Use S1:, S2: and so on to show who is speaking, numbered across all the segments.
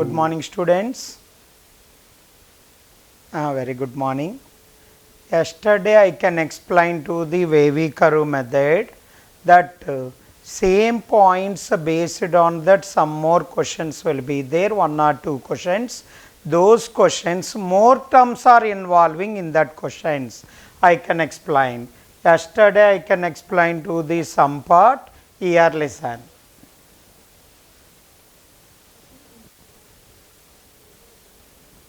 S1: Good morning, students. Very good morning. Yesterday I can explain to the wavy curve method that same points based on that some more questions will be there, one or two questions. Those questions more terms are involving in that questions. I can explain. Yesterday I can explain to the sum part. Here listen.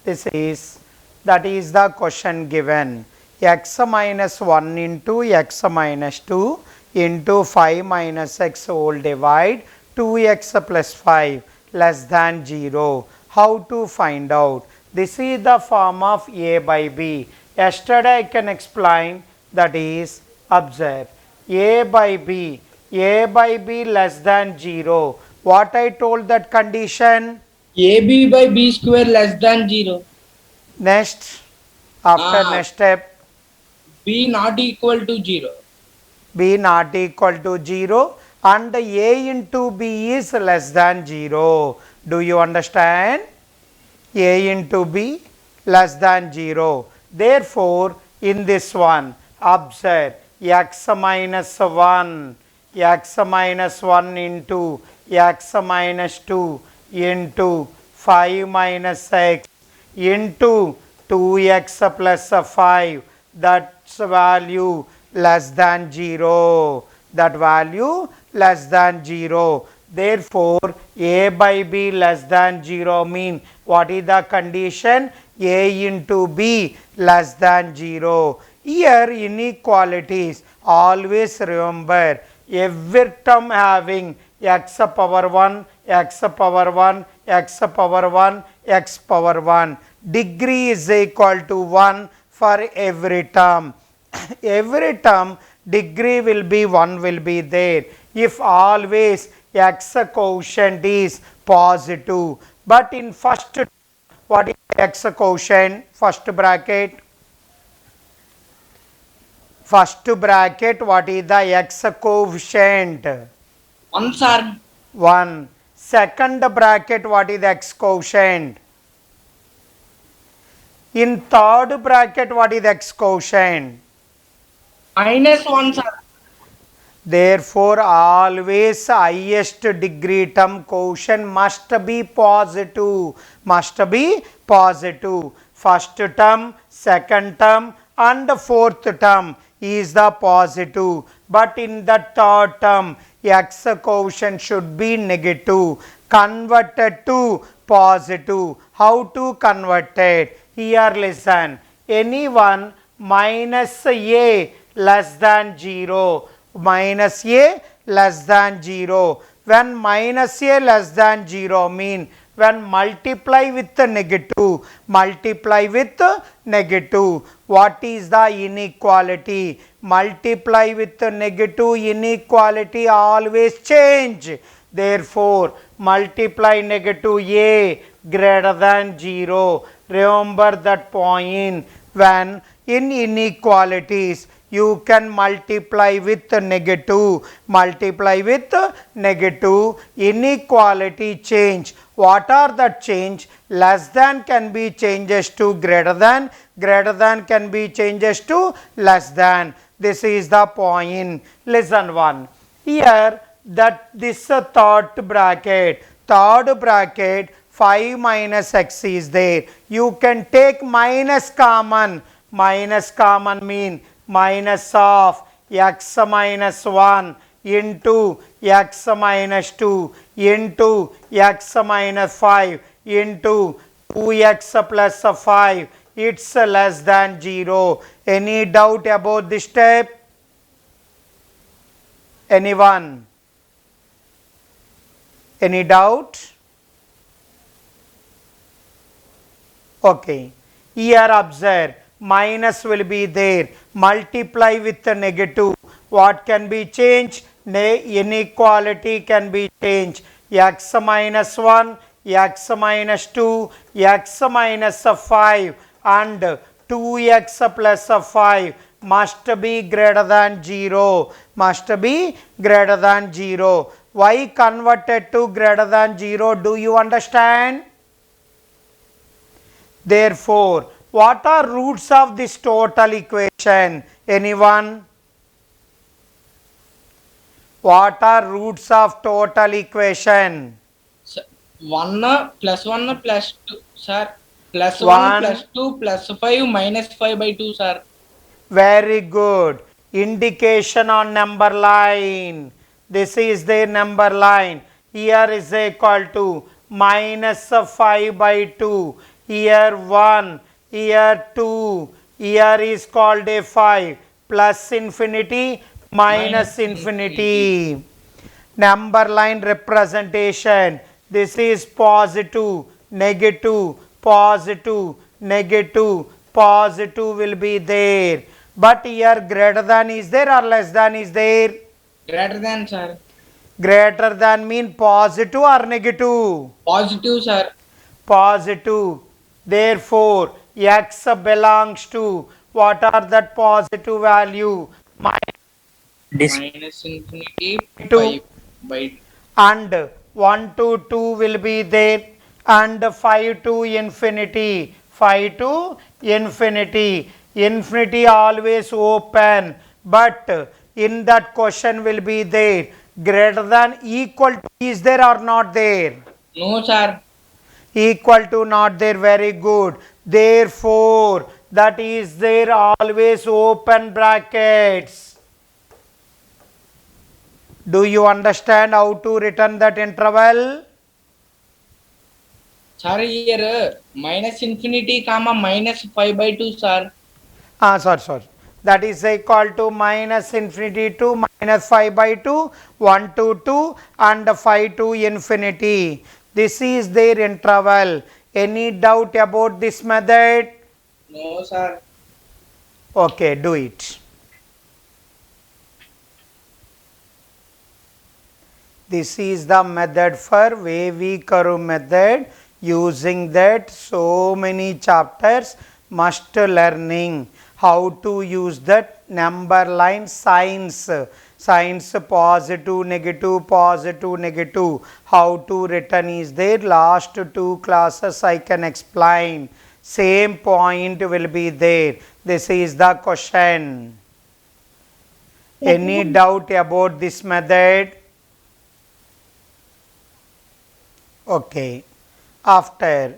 S1: This is that is the question given x minus 1 into x minus 2 into 5 minus x whole divide 2x plus 5 less than 0. How to find out? This is the form of a by b. Yesterday I can explain, that is, observe a by b less than 0. What I told that condition?
S2: AB by B square less than 0.
S1: Next, after next step,
S2: B not equal to 0.
S1: b not equal to 0 and a into b is less than 0. Do you understand? A into b less than 0. Therefore, in this one, observe x minus 1 into x minus 2 into 5 minus x into 2x plus 5, that's value less than 0. That value less than 0. Therefore, a by b less than 0 mean what is the condition? A into b less than 0. Here inequalities, always remember every term having x power 1, x power 1, x power 1, x power 1. Degree is equal to 1 for every term. Every term degree will be 1 will be there if always x quotient is positive. But in first, what is x quotient? First bracket, what is the x coefficient?
S2: 1 sir.
S1: 1. Second bracket, what is the x quotient? In third bracket, what is the x quotient?
S2: Minus 1 sir.
S1: Therefore, always highest degree term quotient must be positive. Must be positive. First term, second term and fourth term is the positive. But in the third term, x quotient should be negative. Converted to positive. How to convert it? Here listen. Anyone minus a less than 0. Minus a less than 0. When minus a less than 0 mean when multiply with the negative, multiply with negative. What is the inequality? Multiply with the negative, inequality always change. Therefore, multiply negative a greater than 0. Remember that point. When in inequalities you can multiply with negative, multiply with negative, inequality change. What are the change? Less than can be changes to greater than can be changes to less than. This is the point. Listen one. Here that this third bracket 5 minus x is there. You can take minus common. Minus common mean minus of x minus 1 into x minus 2 into x minus 5 into 2x plus 5. It's less than 0. Any doubt about this step? Anyone? Any doubt? Okay. Here observe. Minus will be there. Multiply with the negative. What can be changed? Inequality can be changed. X minus 1, x minus 2, x minus 5 and 2x plus 5 must be greater than 0. Must be greater than 0. Why converted to greater than 0? Do you understand? Therefore, what are roots of this total equation? Anyone? What are roots of total equation?
S2: Sir, 1 plus 1 plus 2, sir. Plus 1
S1: 1.
S2: plus 2 plus 5 minus 5 by 2, sir.
S1: Very good. Indication on number line. This is the number line. Here is equal to minus 5 by 2. Here 1. Here 2. Here is called a 5. Plus infinity, minus infinity. Number line representation. This is positive, negative, positive, negative, positive will be there. But here greater than is there or less than is there?
S2: Greater than, sir.
S1: Greater than mean positive or negative?
S2: Positive, sir.
S1: Positive. Therefore, x belongs to what are that positive value?
S2: Minus infinity
S1: 2
S2: 5 by
S1: and 1 to 2 will be there and 5 to infinity. 5 to infinity. Infinity always open, but in that question will be there greater than equal to is there or not there?
S2: no, sir.
S1: Equal to not there. Very good. Therefore, that is there always open brackets. Do you understand how to written that interval?
S2: Sir, here minus infinity comma minus 5 by 2, sir.
S1: Sorry. That is equal to minus infinity to minus 5 by 2, 1 to 2 and 5 to infinity. This is their interval. Any doubt about this method?
S2: No, sir.
S1: Okay, do it. This is the method for wavy curve method. Using that, so many chapters must learning how to use that number line signs. Signs positive, negative, how to written is there. Last 2 classes I can explain. Same point will be there. This is the question. Any doubt about this method? Okay. After,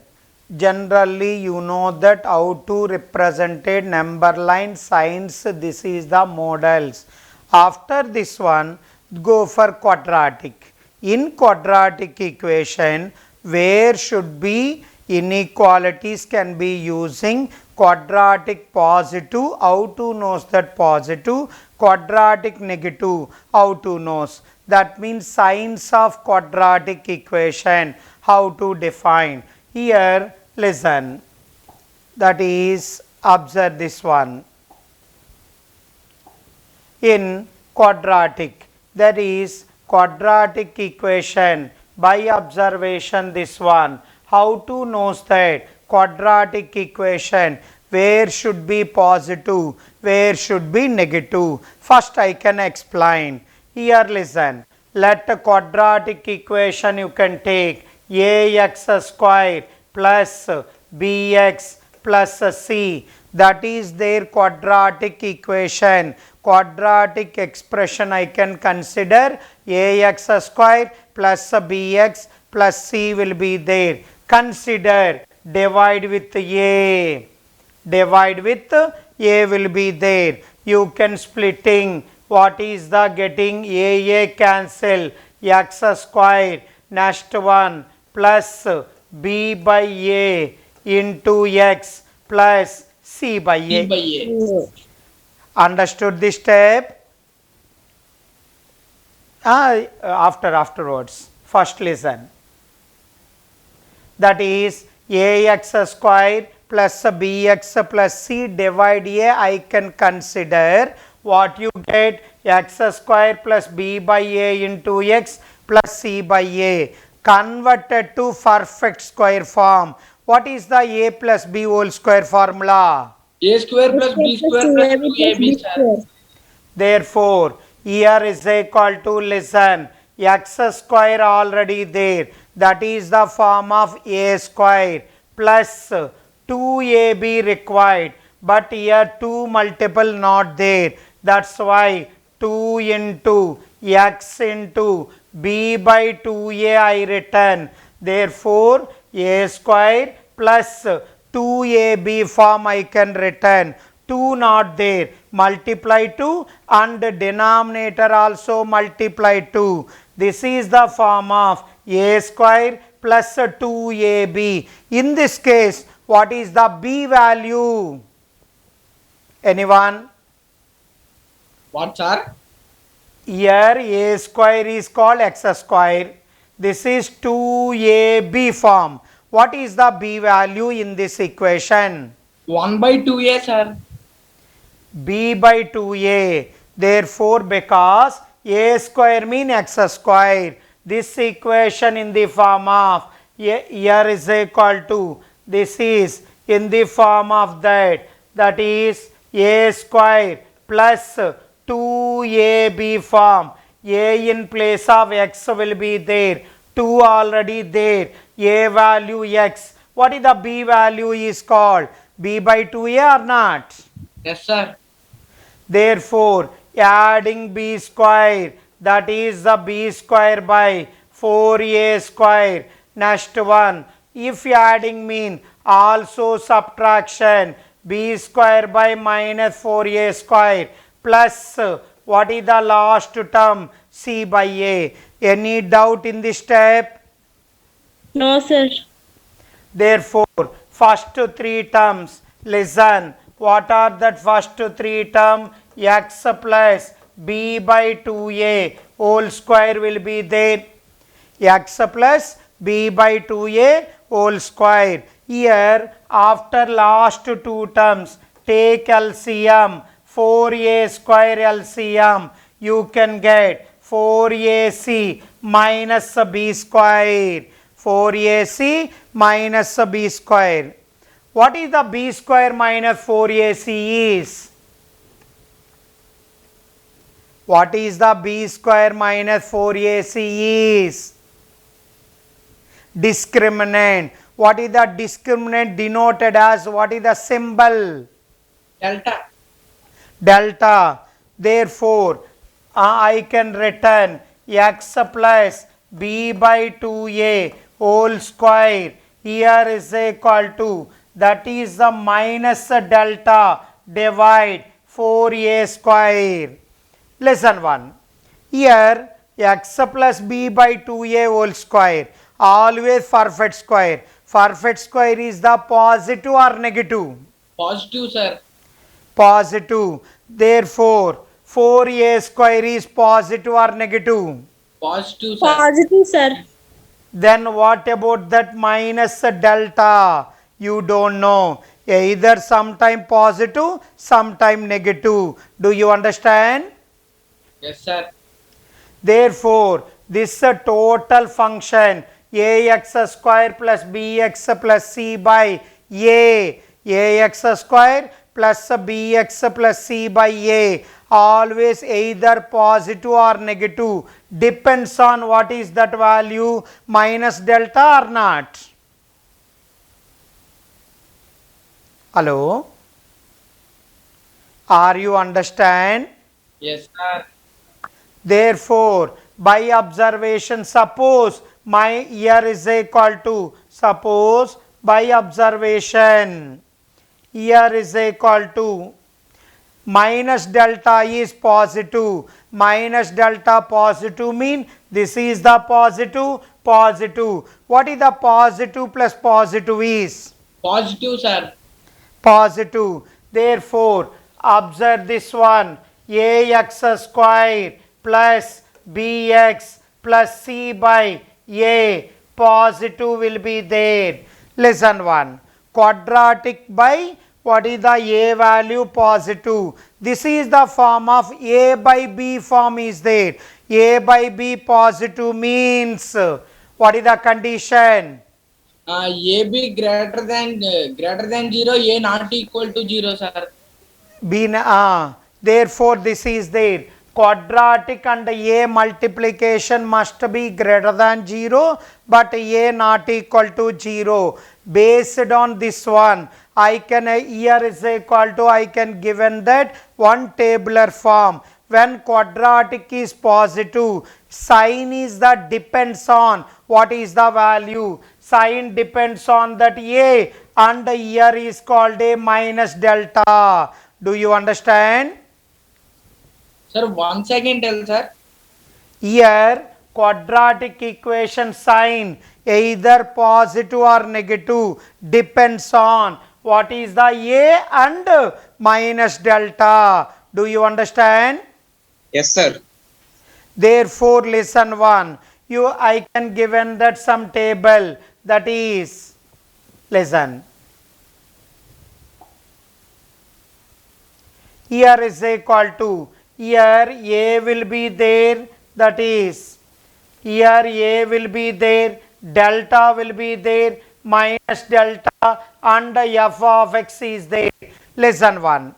S1: generally you know that how to represent a number line signs. This is the models. After this one, go for quadratic. In quadratic equation, where should be inequalities can be using quadratic positive, how to know that positive, quadratic negative, how to know. That means signs of quadratic equation, how to define. Here, listen, that is, observe this one. In quadratic, that is quadratic equation, by observation this one, how to know that quadratic equation, where should be positive, where should be negative. First I can explain. Here listen, let a quadratic equation you can take ax square plus bx plus c, that is their quadratic equation. Quadratic expression I can consider ax square plus bx plus c will be there. Consider divide with a. Divide with a will be there. You can splitting. What is the getting? A cancel. X square. Next one plus b by a into x plus c by
S2: C
S1: a.
S2: by A.
S1: Understood this step? Afterwards. First listen. That is ax square plus bx plus c divide a. I can consider what you get, x square plus b by a into x plus c by a, converted to perfect square form. What is the a plus b whole square formula?
S2: A square plus B square plus 2ab, sir.
S1: Therefore, here is equal to, listen, x square already there, that is the form of a square plus 2ab required, but here 2 multiple not there. That's why 2 into x into b by 2a I written. Therefore, a square plus 2ab form I can written. 2 not there, multiply 2 and denominator also multiply 2. This is the form of a square plus 2ab. In this case, what is the b value? Anyone?
S2: What, sir?
S1: Here a square is called x square. This is 2ab form. What is the b value in this equation?
S2: 1 by 2a, sir.
S1: b by 2a. Therefore, because a square mean x square, this equation in the form of here is equal to, this is in the form of that is a square plus 2ab form. A in place of x will be there, 2 already there, a value x. What is the b value is called? b by 2a or not?
S2: Yes, sir.
S1: Therefore, adding b square, that is the b square by 4a square. Next one, if adding mean also subtraction, b square by minus 4a square plus what is the last term? c by a. Any doubt in this step?
S3: No, sir.
S1: Therefore, first 3 terms, listen, what are that first 3 term? X plus b by 2a whole square will be there. X plus b by 2a whole square. Here, after last 2 terms, take LCM, 4a square LCM, you can get 4ac minus b square. 4ac minus b square. What is the b square minus 4ac is? What is the b square minus 4ac is? Discriminant. What is the discriminant denoted as? What is the symbol?
S2: Delta.
S1: Delta. Therefore, I can return x plus b by 2a whole square. Here is equal to, that is the minus delta divide 4a square. Lesson 1. Here x plus b by 2a whole square, always perfect square. Perfect square is the positive or negative?
S2: Positive, sir.
S1: Positive. Therefore, 4a square is positive or negative?
S2: Positive, sir.
S3: Positive, sir.
S1: Then what about that minus delta? You don't know. Either sometime positive, sometime negative. Do you understand?
S2: Yes, sir.
S1: Therefore, this total function ax square plus bx plus c by a, ax square plus bx plus c by a, always either positive or negative, depends on what is that value, minus delta or not. Hello? Are you understand?
S2: Yes, sir.
S1: Therefore, by observation, suppose my here is equal to, suppose by observation here is equal to minus delta is positive, minus delta positive mean this is the positive, positive. What is the positive plus positive is?
S2: Positive, sir.
S1: Positive. Therefore, observe this one, ax square plus bx plus c by a, positive will be there. Listen 1, quadratic by what is the a value? Positive. This is the form of a by b form is there. A by b positive means what is the condition?
S2: AB greater than 0, A not equal to 0, sir.
S1: B, therefore this is there. quadratic and a multiplication must be greater than 0, but a not equal to 0. Based on this one, I can here is equal to, I can given that one tabular form. When quadratic is positive, sign is that depends on what is the value. Sign depends on that a, and here is called a minus delta. Do you understand?
S2: Sir, once again tell, sir.
S1: Here quadratic equation sign either positive or negative depends on what is the a and minus delta. Do you understand?
S4: Yes, sir.
S1: Therefore, listen one. I can given that some table, that is, listen. Here is equal to, here a will be there, that is, here a will be there, delta will be there, minus delta, and f of x is there. Listen one.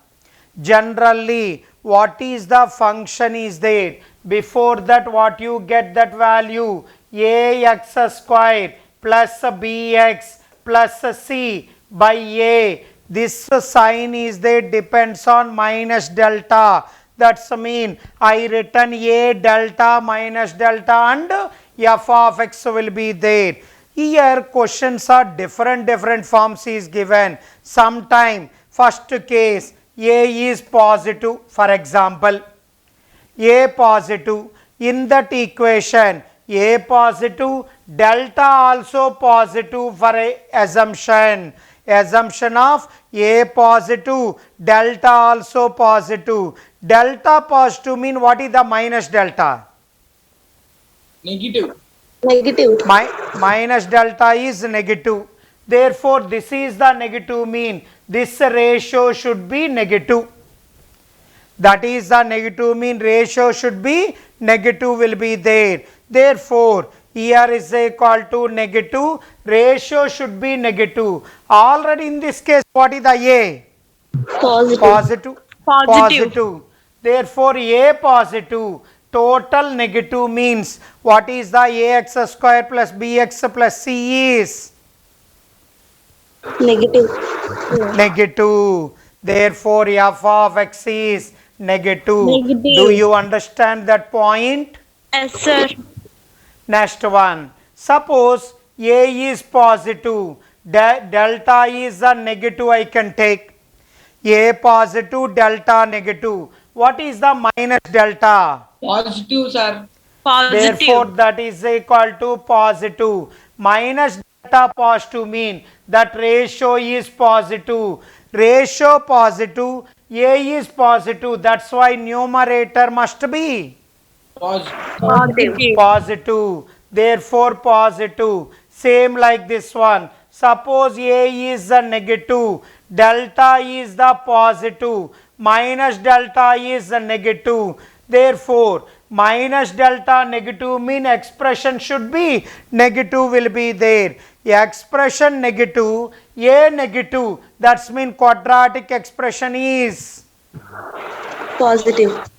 S1: Generally, what is the function is there? Before that, what you get that value? Ax square plus bx plus c by a. This sign is there depends on minus delta. That's mean I written a delta minus delta and f of x will be there. Here questions are different forms is given. Sometime first case a is positive, for example, a positive, in that equation a positive, delta also positive for a assumption of a positive, delta also positive. Delta positive mean what is the minus delta?
S2: Negative.
S1: Minus delta is negative. Therefore, this is the negative mean. This ratio should be negative. That is the negative mean, ratio should be negative will be there. Therefore, here is equal to negative, ratio should be negative. Already in this case, what is the a? Positive. Therefore, a positive, total negative means what is the ax square plus bx plus c is? Negative. Therefore, f of x is negative. Do you understand that point?
S3: Yes, sir.
S1: Next one. Suppose a is positive, delta is a negative, I can take. A positive, delta negative. What is the minus delta?
S2: Positive, sir.
S1: Therefore, that is equal to positive. Minus delta positive mean that ratio is positive. Ratio positive, a is positive. That's why numerator must be positive. Therefore, positive. Same like this one. Suppose a is the negative, delta is the positive, minus delta is the negative. Therefore, minus delta negative mean expression should be negative will be there. Expression negative, a negative, that's mean quadratic expression is positive.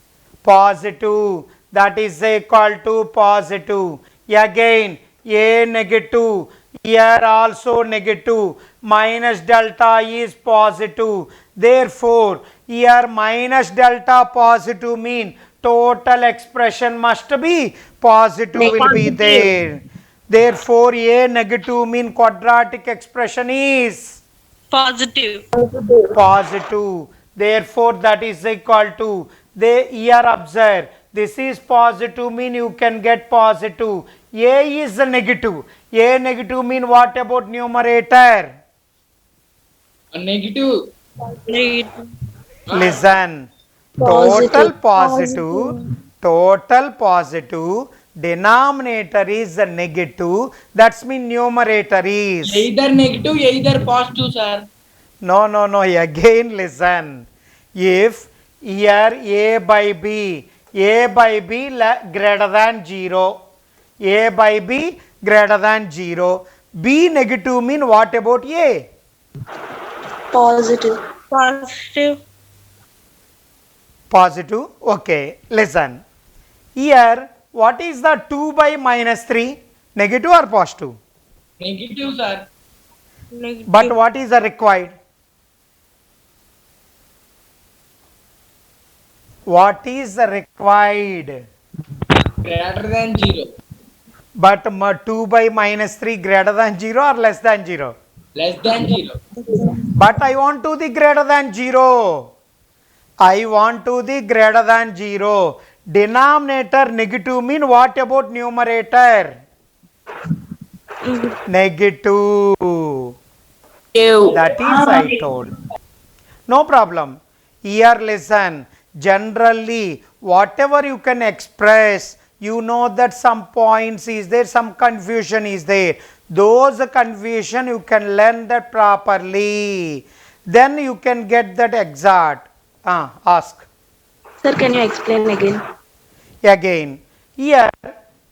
S1: That is equal to positive. Again, a negative, here also negative, minus delta is positive. Therefore, here minus delta positive mean total expression must be positive will be there. Therefore, a negative mean quadratic expression is
S3: Positive.
S1: Therefore, that is equal to, here observe, this is positive mean you can get positive. A is negative. A negative mean what about numerator?
S2: Negative.
S1: Listen. Total positive, denominator is negative, that's mean numerator is
S2: Either negative, either positive, sir.
S1: no, again listen. If here a by b greater than 0, a by b greater than 0, b negative mean what about a?
S3: Positive.
S1: Positive. Okay, listen. Here, what is the 2 by minus 3? Negative or positive?
S2: Negative, sir.
S3: Negative.
S1: But what is the required? What is the required?
S2: Greater than 0.
S1: But 2 by minus 3 greater than 0 or less than 0?
S2: Less than 0.
S1: But I want to the greater than 0. I want to the greater than 0. Denominator negative mean what about numerator? Negative. That is I told. No problem. Here listen. Generally, whatever you can express, you know that some points is there, some confusion is there. Those confusion you can learn that properly. Then you can get that exact. Ask.
S4: Sir, can you explain again?
S1: Again, here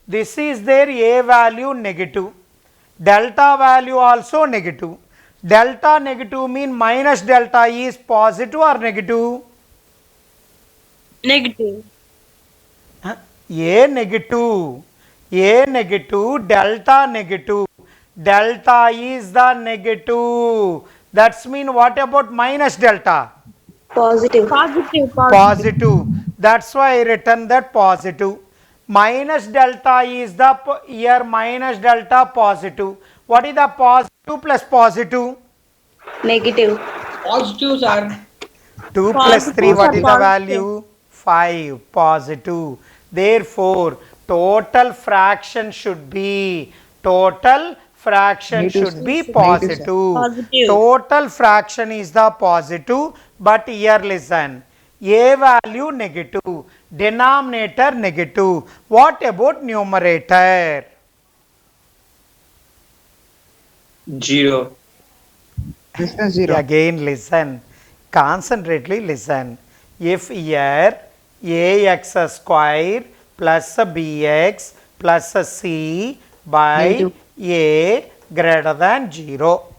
S1: this is their A value negative. Delta value also negative. Delta negative mean minus delta is positive or negative?
S3: Negative.
S1: A negative. A negative, delta negative. Delta is the negative. That's mean what about minus delta?
S4: Positive.
S3: Positive.
S1: Positive. That's why I written that positive. Minus delta is the here minus delta positive. What is the positive plus positive?
S4: Negative.
S2: Positive, sir.
S1: 2 plus 3, what is the
S3: Positive.
S1: value? 5. Positive. Therefore, total fraction should be positive.
S3: Positive.
S1: Total fraction is the positive, but here listen. A value negative, denominator negative. What about numerator?
S2: 0.
S1: Again listen, concentrately listen. If here ax square plus bx plus c by
S4: Negative.
S1: a greater than 0,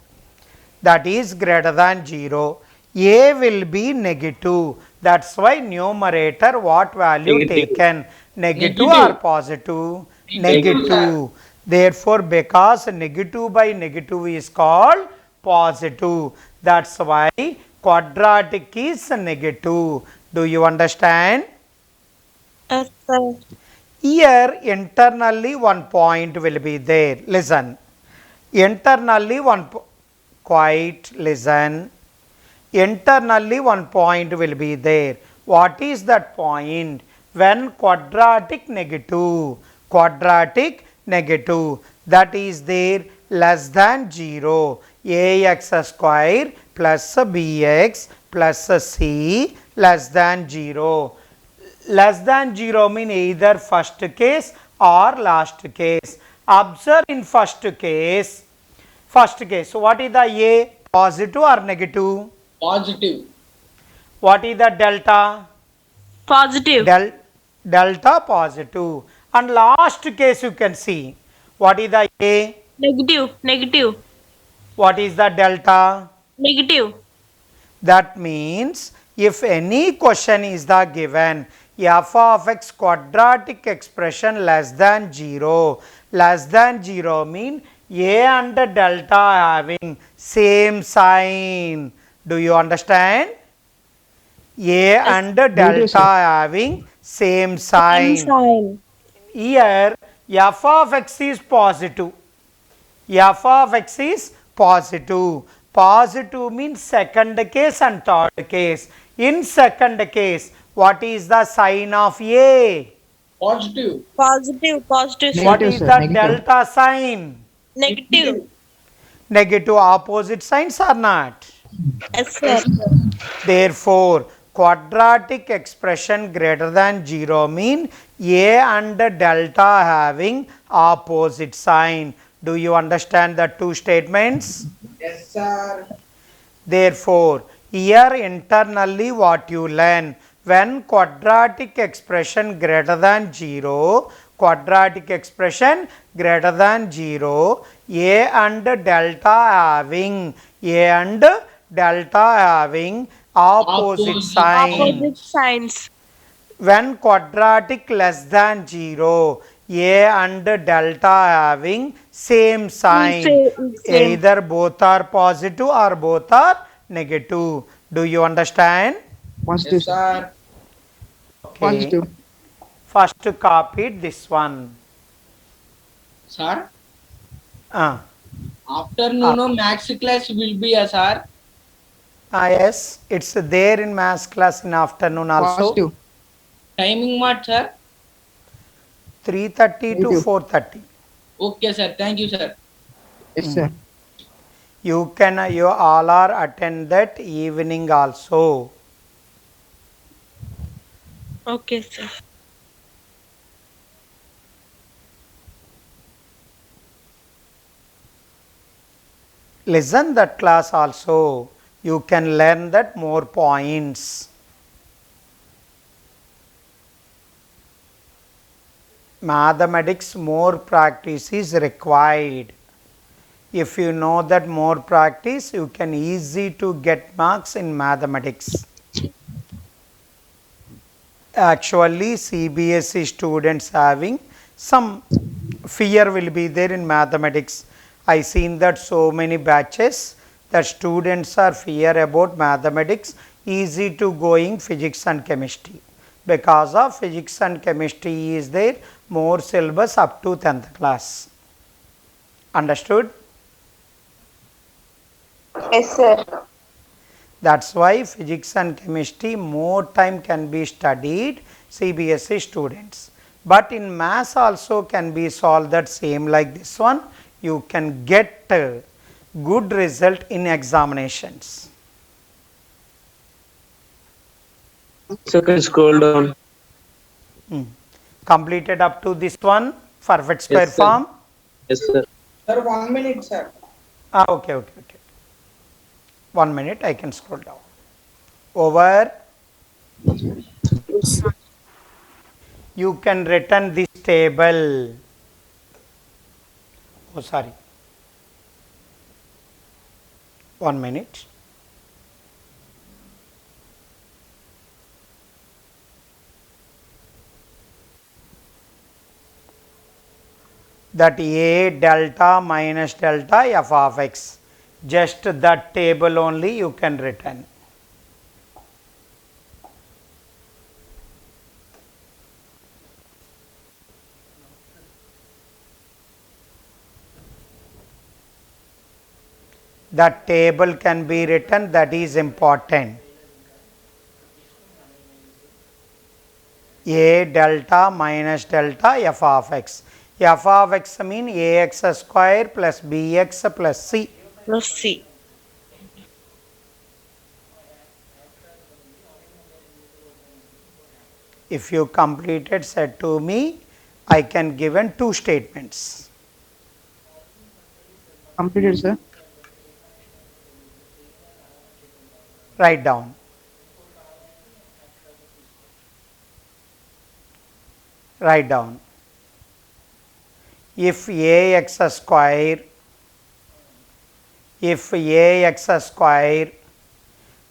S1: that is greater than 0, a will be negative. That's why numerator what value
S2: Negative.
S1: taken? Negative or
S2: Negative.
S1: positive?
S2: Negative,
S1: Negative. Therefore, because negative by negative is called positive. That's why quadratic is negative. Do you understand?
S3: Yes, sir.
S1: Here internally one point will be there. Listen. Internally quite listen. Internally one point will be there. What is that point? When quadratic negative, that is there less than 0, ax square plus bx plus c less than 0. Less than 0 mean either first case or last case. Observe in first case. So what is the A? Positive or negative?
S2: Positive.
S1: What is the delta?
S3: Positive.
S1: Delta positive. And last case you can see. What is the A?
S3: Negative.
S1: What is the delta?
S3: Negative.
S1: That means if any question is the given, f of x quadratic expression less than 0. Less than 0 mean a and delta having same sign. Do you understand? A and delta having same sign. Here f of x is positive. F of x is positive. Positive means second case and third case. In second case, what is the sign of A?
S2: Positive.
S3: Positive.
S1: What is the delta sign?
S3: Negative.
S1: Negative opposite signs or not?
S3: Yes, sir.
S1: Therefore, quadratic expression greater than 0 mean A and delta having opposite sign. Do you understand the two statements?
S2: Yes, sir.
S1: Therefore, here internally what you learn, when quadratic expression greater than 0, A and delta having opposite sign.
S3: Opposite signs.
S1: When quadratic less than 0, a and delta having same sign.
S3: Same.
S1: Either both are positive or both are negative. Do you understand?
S5: Positive,
S2: Yes,
S5: sir.
S2: sir.
S1: Okay.
S5: Positive.
S1: First copy this one.
S2: Sir,
S1: Ah,
S2: afternoon max class will be a sir.
S1: yes, it's there in maths class in afternoon also.
S5: Positive.
S2: Timing what, sir?
S1: 3:30 to
S5: Negative.
S1: 4:30.
S2: Okay, sir. Thank you, sir.
S5: Yes, sir.
S1: You all are attend that evening also.
S3: Okay, sir.
S1: Listen that class also. You can learn that more points. Mathematics more practice is required. If you know that more practice, you can easy to get marks in mathematics. Actually, CBSE students having some fear will be there in mathematics. I seen that so many batches that students are fear about mathematics, easy to going physics and chemistry. Because of physics and chemistry is there more syllabus up to 10th class. Understood?
S4: Yes, sir.
S1: That's why physics and chemistry more time can be studied CBSE students. But in maths also can be solved that same like this one. You can get good result in examinations.
S6: So can scroll down.
S1: Completed up to this one, perfect square
S6: Yes, sir.
S1: form.
S6: Yes, sir.
S2: Sir, 1 minute, sir.
S1: Okay. 1 minute, I can scroll down. Over. You can return this table. Oh, sorry. 1 minute. That A delta minus delta f of x. Just that table only you can return. That table can be written, that is important. A delta minus delta f of x. F of x mean ax square plus bx plus c.
S3: Plus C.
S1: If you completed, said to me, I can given two statements.
S5: Completed, sir.
S1: Write down. Write down. If ax square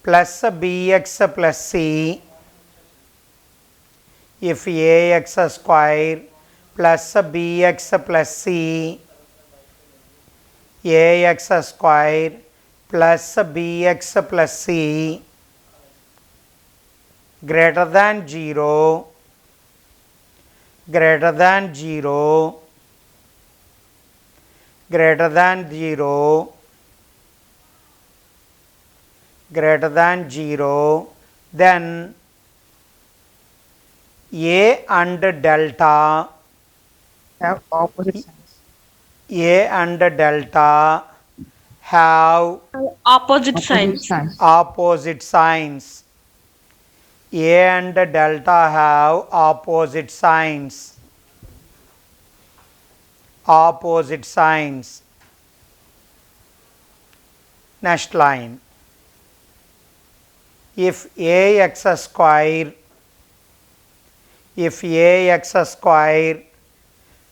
S1: plus bx plus c, if ax square plus bx plus c, ax square plus bx plus c greater than 0, greater than 0, greater than 0, greater than 0, then A and delta,
S5: Have opposite signs.
S1: A and delta have
S3: Opposite
S5: Opposite
S3: signs.
S5: signs.
S1: opposite signs. A and delta have opposite signs. Opposite signs. Next line. If ax square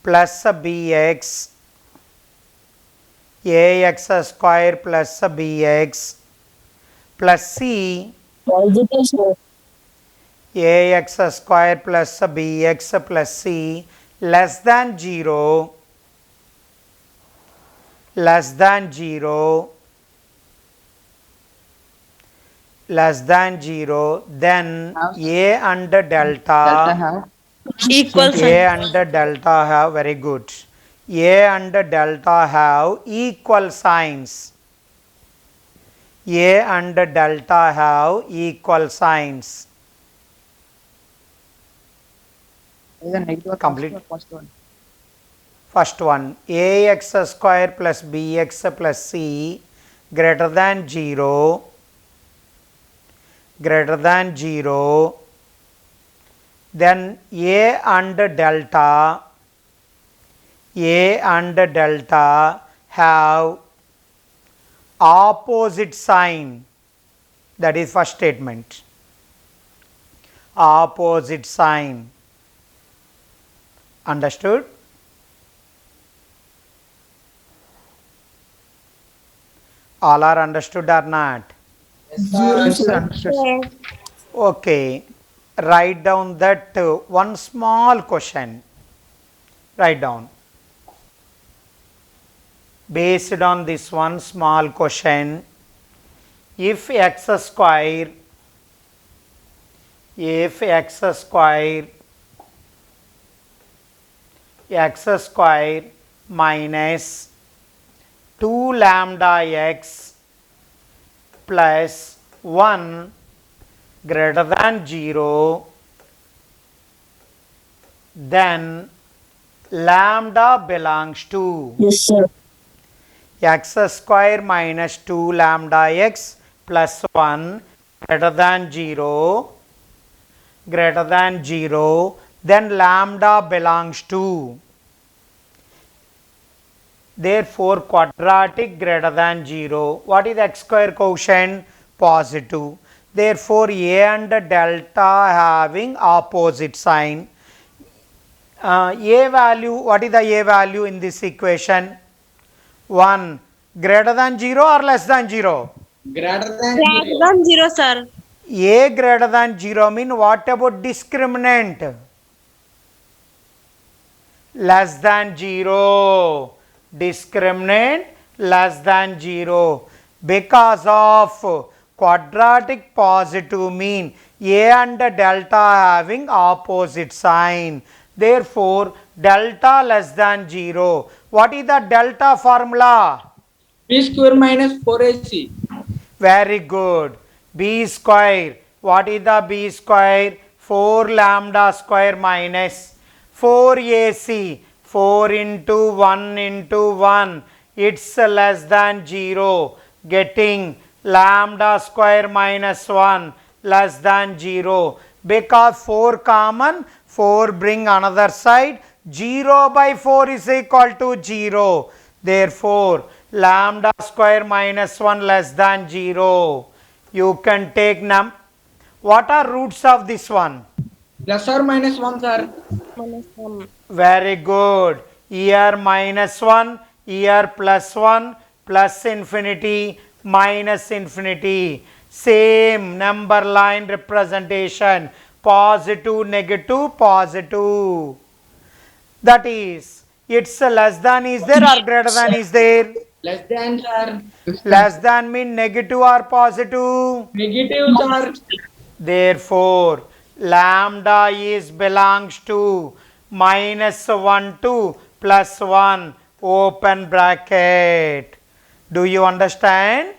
S1: plus bx, ax square plus bx plus c
S7: Positive, sir.
S1: ax square plus bx plus c less than 0, less than 0, less than 0, then a and
S5: Delta have
S3: Equal
S1: A
S3: sign.
S1: and delta have, very good. A and delta have equal signs. A and delta have equal signs.
S5: either negative or
S1: Complete.
S5: positive or positive one.
S1: First one, ax square plus bx plus c greater than 0, greater than 0, then a and delta have opposite sign. That is first statement. Opposite sign. Understood? All are understood or not?
S5: Yes, sir. Understood.
S1: Okay. Write down that one small question. Write down. Based on this one small question, if x square minus 2 lambda x plus 1 greater than 0, then lambda belongs to
S7: Yes, sir.
S1: x square minus 2 lambda x plus 1 greater than 0, then lambda belongs to, therefore quadratic greater than 0. What is x square quotient? Positive. Therefore a and delta having opposite sign. A value, what is the a value in this equation? 1 greater than 0 or less than 0?
S2: Greater than
S3: Greater
S2: 0.
S3: than 0, sir.
S1: A greater than 0 mean what about discriminant? Less than 0. Discriminant less than 0. Because of quadratic positive mean a and delta having opposite sign. Therefore, delta less than 0. What is the delta formula?
S2: B square minus 4ac.
S1: Very good. B square. What is the B square? 4 lambda square minus 4ac. 4 into 1 into 1. It's less than 0. Getting lambda square minus 1 less than 0. Because 4 common, 4 bring another side. 0 by 4 is equal to 0. Therefore, lambda square minus 1 less than 0. You can take what are roots of this one?
S2: Plus or minus 1, sir.
S3: Minus 1.
S1: Very good. Here minus 1, here plus 1, plus infinity, minus infinity. Same number line representation. Positive, negative, positive. That is, it's less than is there or greater than is there?
S2: Less than, sir.
S1: Less than mean negative or positive?
S2: Negative, sir.
S1: Therefore, lambda is belongs to minus 1 to plus 1 open bracket. Do you understand?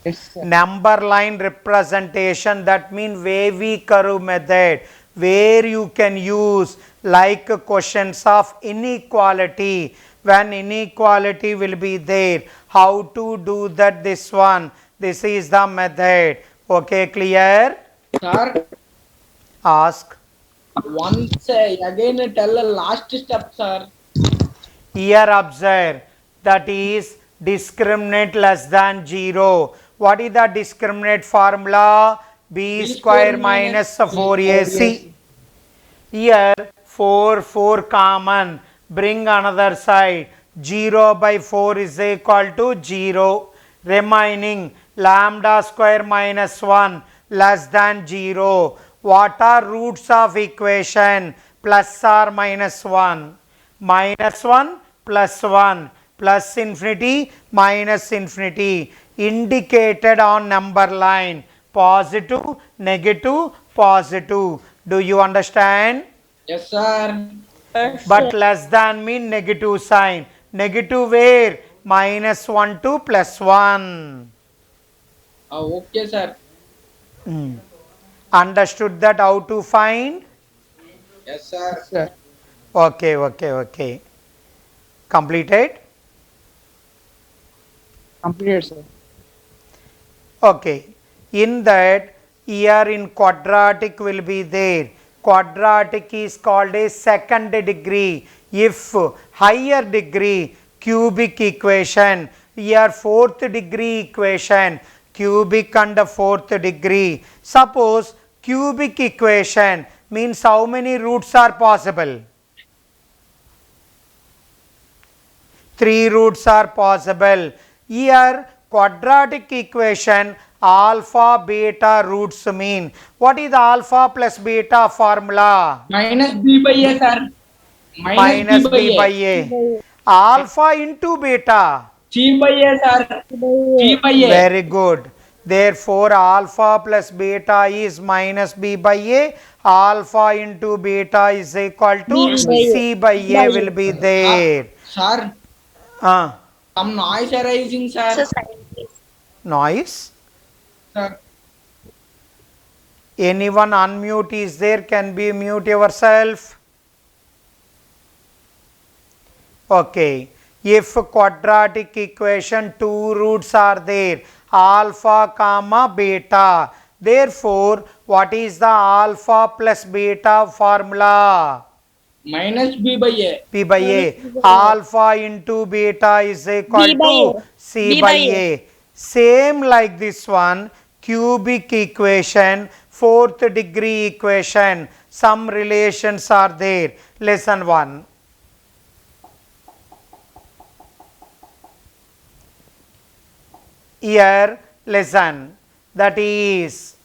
S5: Yes, sir.
S1: Number line representation, that means wavy curve method, where you can use like questions of inequality. When inequality will be there, how to do that? This one, this is the method. Okay, clear?
S2: Sir,
S1: Ask.
S2: once again tell the last step, sir.
S1: Here observe, that is discriminant less than 0. What is the discriminant formula? B square minus 4ac. Here 4 common, bring another side. 0 by 4 is equal to 0. Remaining lambda square minus 1 less than 0. What are roots of equation? Plus or minus 1? Minus 1 plus 1 plus infinity minus infinity indicated on number line. Positive, negative, positive. Do you understand?
S2: Yes, sir.
S1: But less than mean negative sign. Negative where? Minus 1 to plus 1.
S2: Okay, sir.
S1: Understood that how to find?
S2: Yes, sir.
S5: Yes, sir.
S1: Okay. Completed?
S5: Completed, sir.
S1: Okay. In that, here in quadratic will be there. Quadratic is called a second degree. If higher degree, cubic equation. Here fourth degree equation. Cubic and fourth degree. Suppose cubic equation means how many roots are possible? 3 roots are possible. Here quadratic equation alpha beta roots mean. What is the alpha plus beta formula?
S2: Minus B by A, sir.
S1: Minus b by a. Alpha into beta.
S2: C by A, sir. C by A.
S1: Very good. Therefore alpha plus beta is minus b by a. Alpha into beta is equal to c by a will be there.
S2: Sir, some noise arising,
S4: Sir,
S2: sir.
S4: silent please.
S1: Noise.
S2: Sir.
S1: Anyone unmute is there? Can be mute yourself. Okay. If quadratic equation 2 roots are there, alpha comma beta. Therefore, what is the alpha plus beta formula?
S2: Minus B by A.
S1: P by A. Alpha into beta is equal
S3: B by
S1: to
S3: A.
S1: C
S3: B
S1: by
S3: by A.
S1: A. Same like this one, cubic equation, fourth degree equation, some relations are there. Lesson 1. Here lesson, that is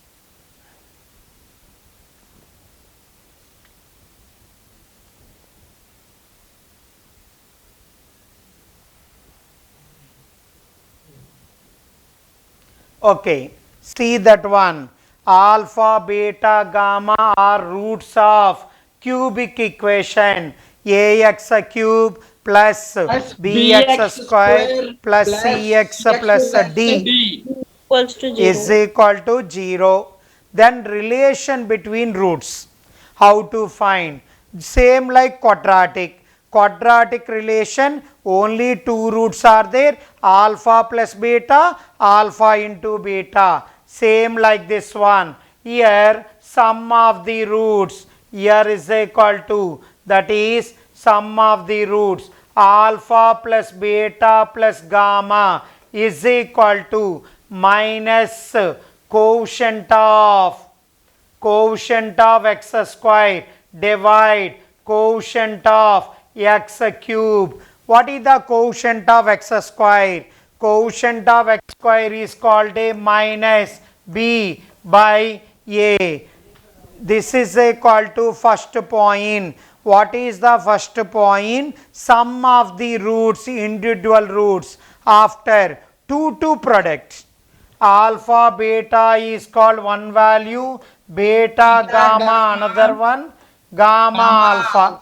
S1: okay. See that one. Alpha, beta, gamma are roots of cubic equation. Ax cube plus bx square plus cx plus d
S3: Equals to 0.
S1: is equal to 0. Then relation between roots. How to find? Same like quadratic. Quadratic relation, only 2 roots are there. Alpha plus beta, alpha into beta. Same like this one. Here sum of the roots. Here is equal to, that is sum of the roots. Alpha plus beta plus gamma is equal to minus quotient of x square divide quotient of x cube. What is the quotient of x square? Quotient of x square is called a minus b by a. This is equal to first point. What is the first point? Sum of the roots, individual roots after 2 products. Alpha beta is called one value, beta gamma another one, gamma alpha.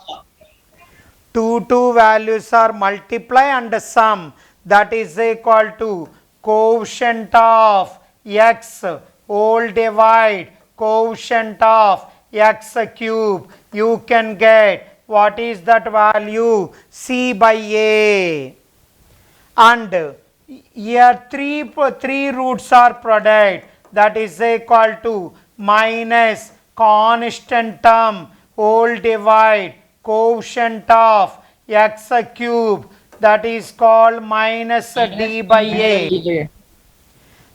S1: 2 values are multiply and sum, that is equal to quotient of x whole divide quotient of x cube. You can get, what is that value? C by a. And here 3 roots are product, that is equal to minus constant term whole divide quotient of x cube, that is called minus d by a.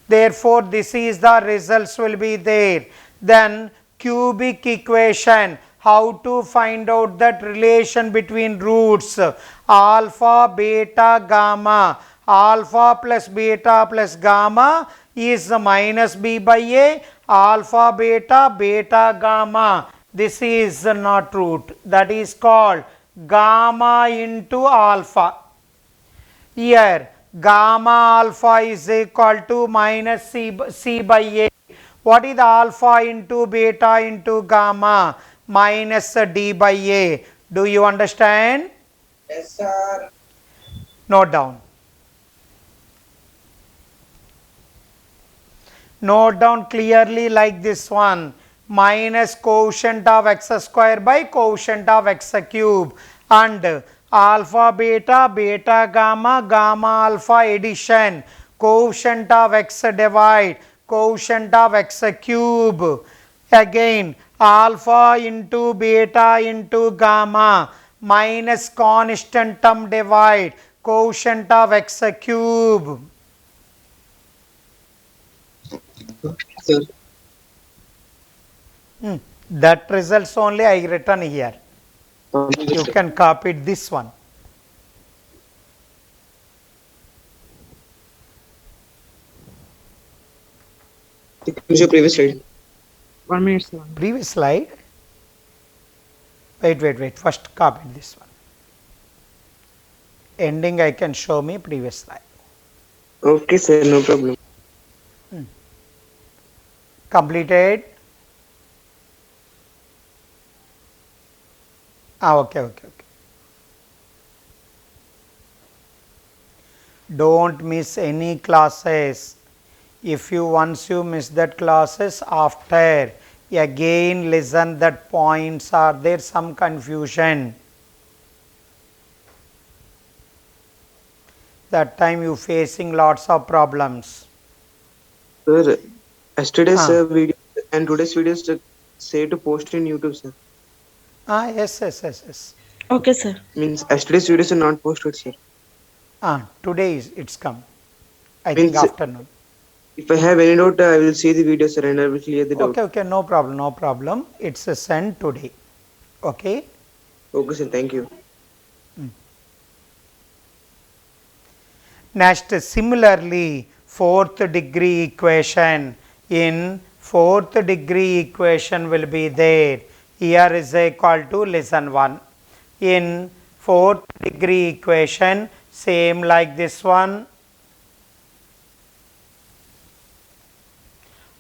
S1: Therefore, this is the results will be there. Then cubic equation, how to find out that relation between roots? Alpha, beta, gamma. Alpha plus beta plus gamma is minus b by a, alpha beta, beta gamma. This is not root. That is called gamma into alpha. Here gamma alpha is equal to minus c by a. What is the alpha into beta into gamma? Minus d by a. Do you understand?
S2: Yes, sir.
S1: Note down. Note down clearly like this one. Minus quotient of x square by quotient of x cube, and alpha beta, beta gamma, gamma alpha addition, quotient of x divide quotient of x cube. Again alpha into beta into gamma minus constant term divide quotient of x cube.
S6: Sir.
S1: That results only I written here. You can copy this one.
S6: Your previous slide.
S5: 1 minute, sir.
S1: Previous slide. Wait. First copy this one. Ending I can show me previous slide.
S6: Okay, sir, no problem.
S1: Completed. Okay. Don't miss any classes. If you once you miss that classes, after again listen that points are there some confusion. That time you facing lots of problems.
S6: Sir, yesterday's
S1: Ah.
S6: video and today's videos say to post in YouTube, sir.
S1: Yes.
S3: Okay, sir.
S6: Means yesterday's videos are not posted, sir.
S1: Today it's come. I think
S6: Means-
S1: afternoon.
S6: If I have any doubt, I will see the video, sir, and I will clear the doubt.
S1: Okay, no problem. It's sent today. Okay.
S6: Okay, sir, thank you.
S1: Next, similarly, fourth degree equation. In fourth degree equation will be there. Here is equal to listen 1. In fourth degree equation, same like this one.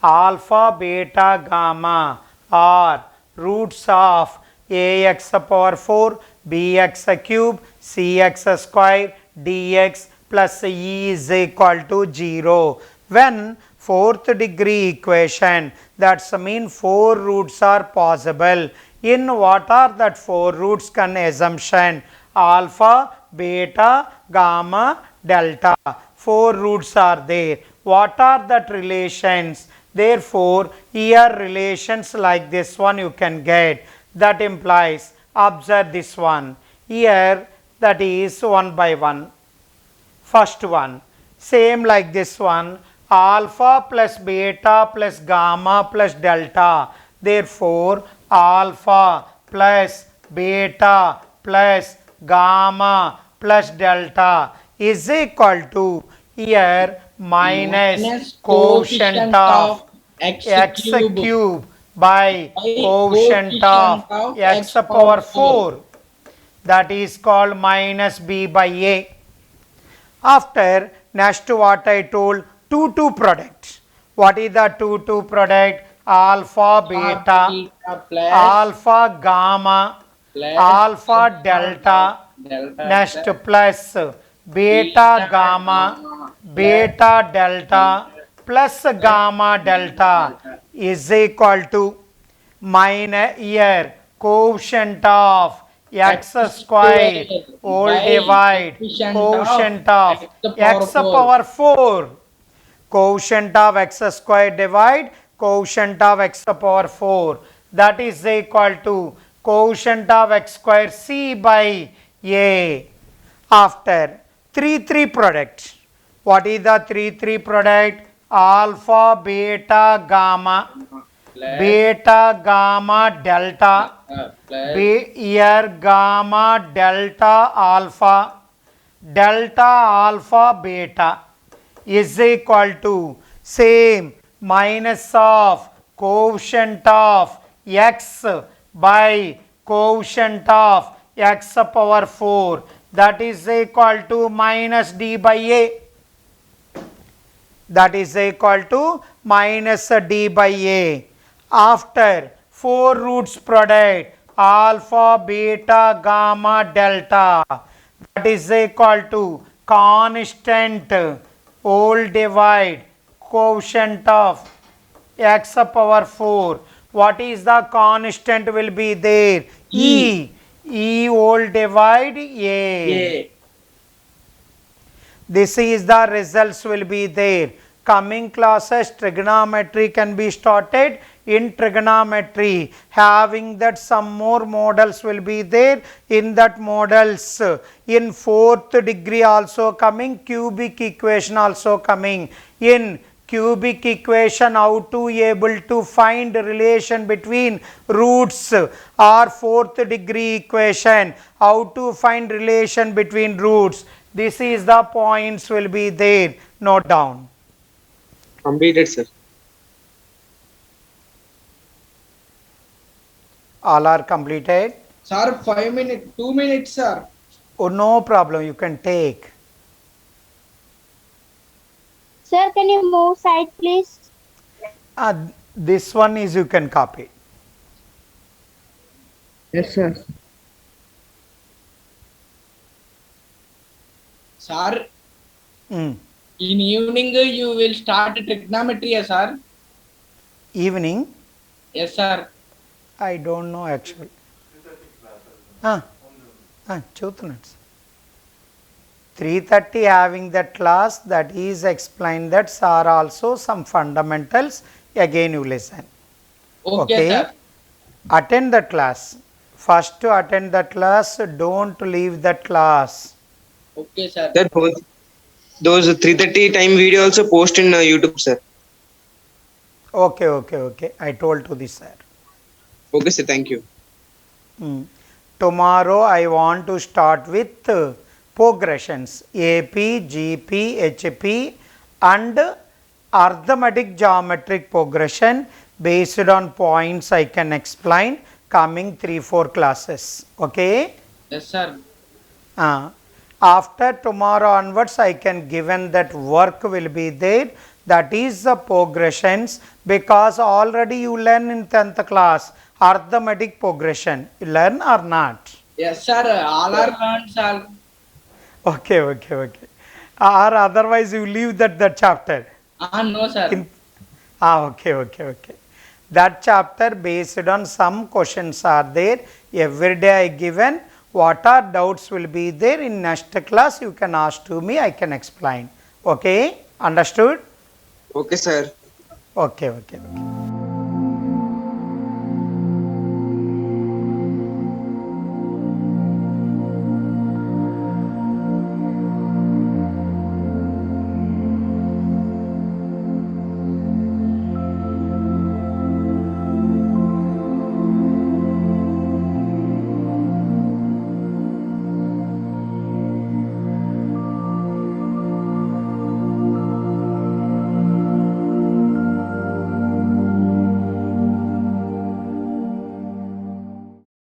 S1: Alpha, beta, gamma are roots of ax power 4, bx cube, cx square, dx plus e is equal to 0. When fourth degree equation, that's mean 4 roots are possible. In what are that 4 roots can assumption? Alpha, beta, gamma, delta. 4 roots are there. What are that relations? Therefore, here relations like this one you can get. That implies, observe this one. Here that is 1 by 1. First one. Same like this one. Alpha plus beta plus gamma plus delta. Therefore, alpha plus beta plus gamma plus delta is equal to here minus quotient of x cube by quotient of x power 4. That is called minus b by a. After next what I told 2 product. What is the 2 product? Alpha beta,
S2: plus
S1: alpha gamma,
S2: plus
S1: alpha delta, next plus beta gamma, beta delta plus gamma delta is equal to minus here quotient of x square whole divide quotient of x power 4. Quotient of x square divide quotient of x power 4. That is equal to quotient of x square c by a. After 3 product. What is the 3 product? Alpha, beta, gamma, beta, gamma, delta, here gamma, delta, alpha, delta, alpha, beta is equal to Same, minus of quotient of x by quotient of x power 4, that is equal to minus d by a. That is equal to minus d by a. After 4 roots product, alpha, beta, gamma, delta, that is equal to constant whole divide quotient of x power 4. What is the constant will be there? E. E whole divide A.
S2: A.
S1: This is the results will be there. Coming classes, trigonometry can be started. In trigonometry, having that some more models will be there. In that models, in 4th degree also coming, cubic equation also coming. In cubic equation, how to able to find relation between roots, or 4th degree equation, how to find relation between roots. This is the points will be there. Note down.
S6: Completed, sir.
S1: All are completed.
S2: Sir, 5 minutes, 2 minutes, sir.
S1: Oh, no problem. You can take.
S7: Sir, can you move side, please?
S1: This one is you can copy.
S5: Yes, sir.
S2: Sir,
S1: Mm.
S2: in evening you will start trigonometry, sir.
S1: Evening,
S2: Yes, sir.
S1: I don't know actually. చూస్తున్నాడు 3:30 having that class, that is explained that are also some fundamentals. Again you listen.
S2: Okay, sir.
S1: Attend the class. First to attend the class, don't leave the class.
S2: Okay, sir.
S6: Sir, those 3:30 time video also post in YouTube, sir.
S1: Okay. I told to this sir.
S6: Okay, sir. Thank you.
S1: Tomorrow I want to start with progressions, AP, GP, HP and arithmetic geometric progression. Based on points I can explain coming 3-4 classes. Okay.
S2: Yes, sir.
S1: After tomorrow onwards I can given that work will be there, that is the progressions, because already you learn in 10th class arithmetic progression. You learn or not?
S2: Yes, sir. All are learned, sir.
S1: Okay. Or otherwise you leave that chapter.
S2: No, sir.
S1: Okay. That chapter based on some questions are there. Every day I given. What are doubts will be there in next class, you can ask to me, I can explain. Okay, understood?
S6: Okay, sir.
S1: Okay.